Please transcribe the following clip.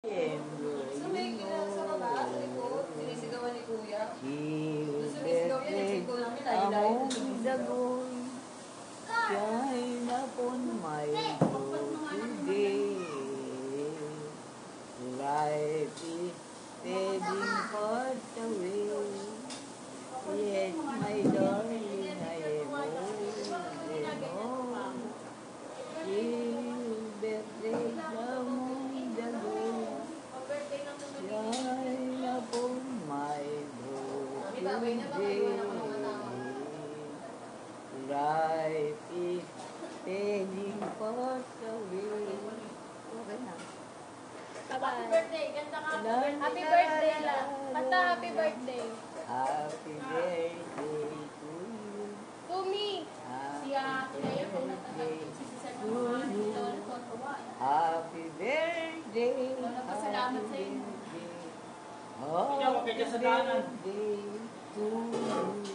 So may sa baba, sa likod, sinisigawan ni Kuya. Sinisigaw yan, sinisigaw namin, among dagon, shine upon my today. Life is fading fast away, yet my darling, I am holding on. Birthday among dagon, shine upon my broken day. Life is fading fast away. Okay na. Happy birthday. Ganda ka. Happy birthday lang. Kanta happy birthday. Happy birthday to you. To me. Happy birthday to you. Happy birthday. Pasalamat sa inyo. Happy birthday to you.